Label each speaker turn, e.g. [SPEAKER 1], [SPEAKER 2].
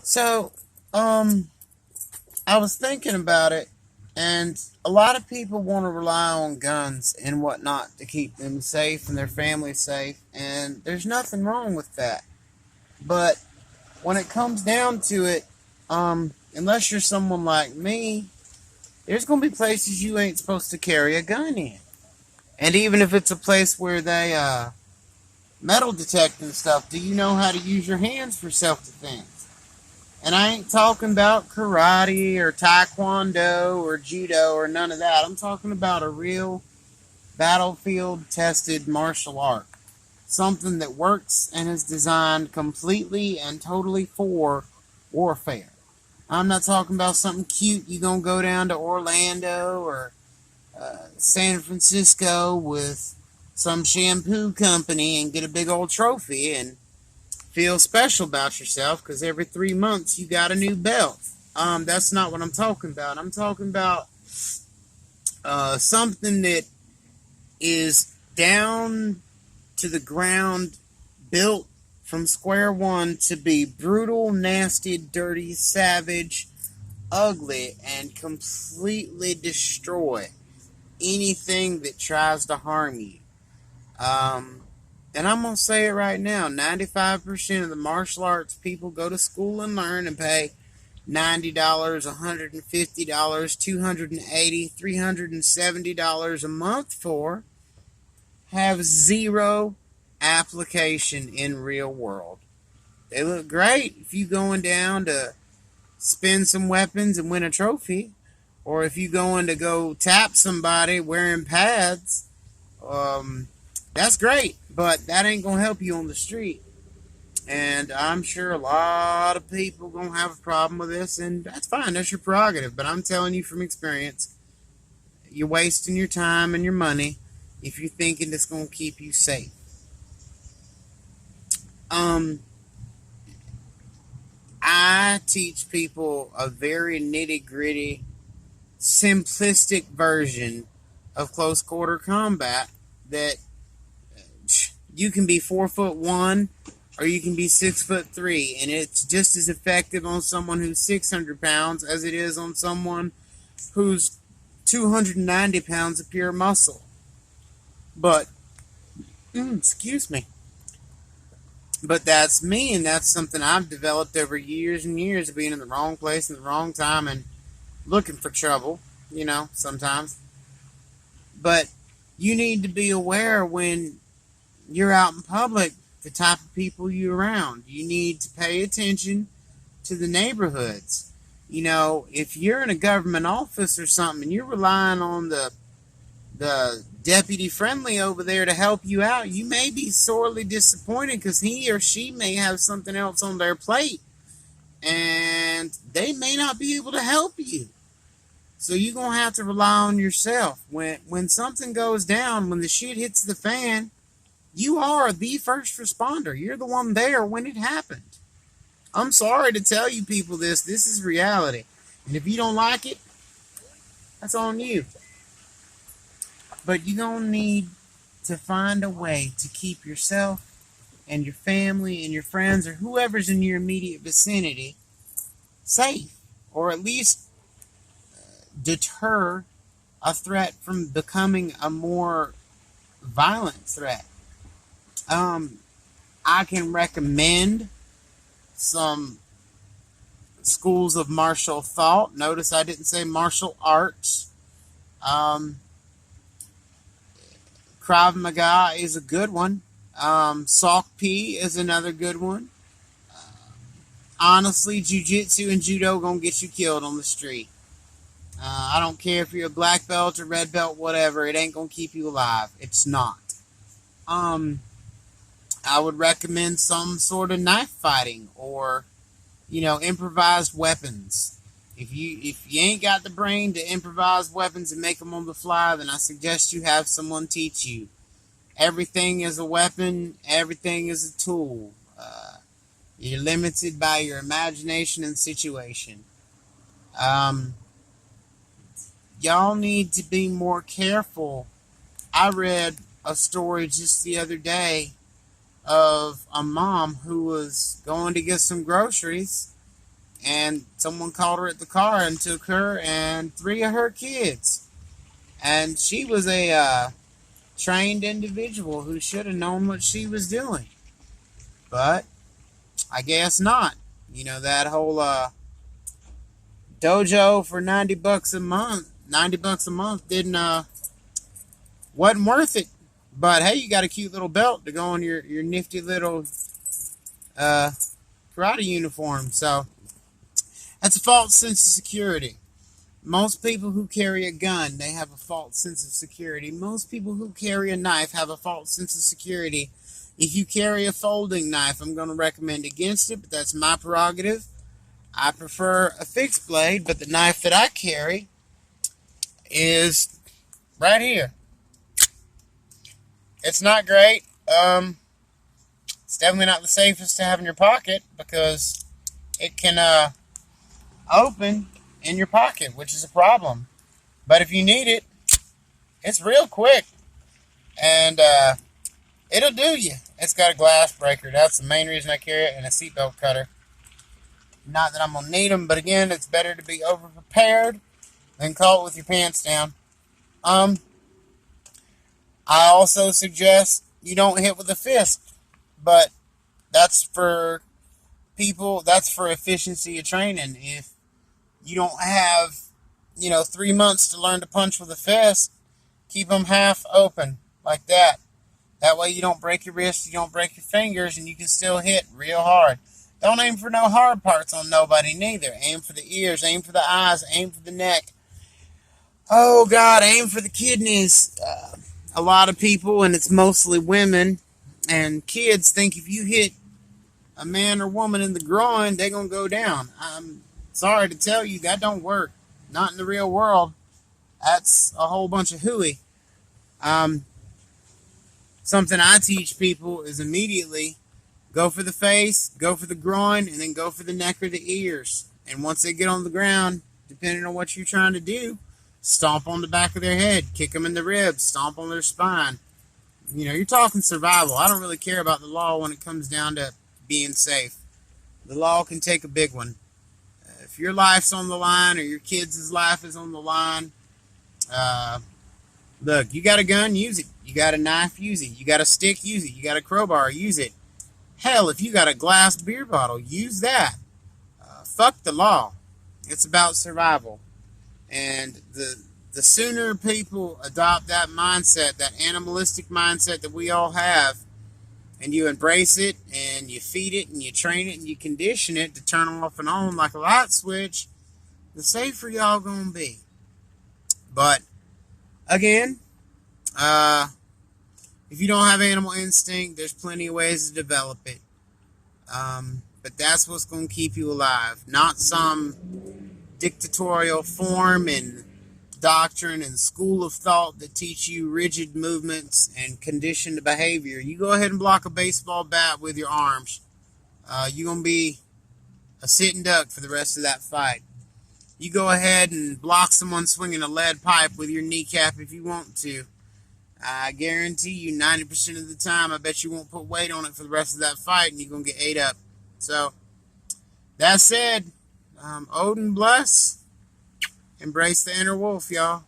[SPEAKER 1] So, um, I was thinking about it, and a lot of people want to rely on guns and whatnot to keep them safe and their family safe, and there's nothing wrong with that. But when it comes down to it, unless you're someone like me, there's going to be places you ain't supposed to carry a gun in. And even if it's a place where they metal detect and stuff, do you know how to use your hands for self defense? And I ain't talking about karate or taekwondo or judo or none of that. I'm talking about a real battlefield tested martial art. Something that works and is designed completely and totally for warfare. I'm not talking about something cute. You gonna go down to Orlando or San Francisco with some shampoo company and get a big old trophy and feel special about yourself because every 3 months you got a new belt. That's not what I'm talking about. I'm talking about something that is down to the ground, built from square one to be brutal, nasty, dirty, savage, ugly, and completely destroy anything that tries to harm you. Um, and I'm going to say it right now, 95% of the martial arts people go to school and learn and pay $90, $150, $280, $370 a month for have zero application in real world. They look great if you going down to spin some weapons and win a trophy, or if you going to go tap somebody wearing pads. Um, that's great, but that ain't gonna help you on the street. And I'm sure a lot of people gonna have a problem with this, and that's fine. That's your prerogative. But I'm telling you from experience, you're wasting your time and your money if you're thinking it's gonna keep you safe. Um, I teach people a very nitty gritty, simplistic version of close quarter combat that you can be 4'1" or you can be 6'3", and it's just as effective on someone who's 600 pounds as it is on someone who's 290 pounds of pure muscle. But excuse me. But that's me, and that's something I've developed over years and years of being in the wrong place in the wrong time and looking for trouble, sometimes. But you need to be aware when you're out in public, the type of people you're around. You need to pay attention to the neighborhoods. If you're in a government office or something and you're relying on the deputy friendly over there to help you out, you may be sorely disappointed because he or she may have something else on their plate and they may not be able to help you. So you're gonna have to rely on yourself. When something goes down, when the shit hits the fan, you are the first responder. You're the one there when it happened. I'm sorry to tell you people this. This is reality. And if you don't like it, that's on you. But you're going to need to find a way to keep yourself and your family and your friends or whoever's in your immediate vicinity safe. Or at least deter a threat from becoming a more violent threat. Um, I can recommend some schools of martial thought. Notice I didn't say martial arts. Um, Krav Maga is a good one. Sok P is another good one. Honestly, Jiu-Jitsu and Judo gonna get you killed on the street. I don't care if you're a black belt or red belt, whatever. It ain't gonna keep you alive. It's not. Um, I would recommend some sort of knife fighting or improvised weapons. If you ain't got the brain to improvise weapons and make them on the fly, then I suggest you have someone teach you. Everything is a weapon. Everything is a tool. You're limited by your imagination and situation. Um, y'all need to be more careful. I read a story just the other day of a mom who was going to get some groceries and someone called her at the car and took her and 3 of her kids. And she was a trained individual who should have known what she was doing. But I guess not. You know, that whole dojo for $90 a month, $90 a month wasn't worth it. But hey, you got a cute little belt to go on your nifty little karate uniform. So that's a false sense of security. Most people who carry a gun, they have a false sense of security. Most people who carry a knife have a false sense of security. If you carry a folding knife, I'm going to recommend against it, but that's my prerogative. I prefer a fixed blade, but the knife that I carry is right here. It's not great. It's definitely not the safest to have in your pocket because it can open in your pocket, which is a problem. But if you need it, it's real quick. And it'll do you. It's got a glass breaker. That's the main reason I carry it, and a seatbelt cutter. Not that I'm going to need them, but again, it's better to be over-prepared than caught with your pants down. I also suggest you don't hit with a fist, but that's for people, that's for efficiency of training. If you don't have, 3 months to learn to punch with a fist, keep them half open like that. That way you don't break your wrist, you don't break your fingers, and you can still hit real hard. Don't aim for no hard parts on nobody neither. Aim for the ears, aim for the eyes, aim for the neck. Oh God, aim for the kidneys. A lot of people, and it's mostly women and kids, think if you hit a man or woman in the groin, they're going to go down. I'm sorry to tell you, that don't work. Not in the real world. That's a whole bunch of hooey. Something I teach people is immediately go for the face, go for the groin, and then go for the neck or the ears. And once they get on the ground, depending on what you're trying to do, stomp on the back of their head, kick them in the ribs, stomp on their spine. You're talking survival. I don't really care about the law when it comes down to being safe. The law can take a big one. If your life's on the line or your kids' life is on the line, look, you got a gun, use it. You got a knife, use it. You got a stick, use it. You got a crowbar, use it. Hell, if you got a glass beer bottle, use that. Fuck the law. It's about survival. And the sooner people adopt that mindset, that animalistic mindset that we all have, and you embrace it, and you feed it, and you train it, and you condition it to turn off and on like a light switch, the safer y'all gonna be. But, again, if you don't have animal instinct, there's plenty of ways to develop it. But that's what's going to keep you alive. Not some dictatorial form and doctrine and school of thought that teach you rigid movements and conditioned behavior. You go ahead and block a baseball bat with your arms. You're going to be a sitting duck for the rest of that fight. You go ahead and block someone swinging a lead pipe with your kneecap if you want to. I guarantee you 90% of the time, I bet you won't put weight on it for the rest of that fight, and you're going to get ate up. So, that said, Odin bless. Embrace the inner wolf, y'all.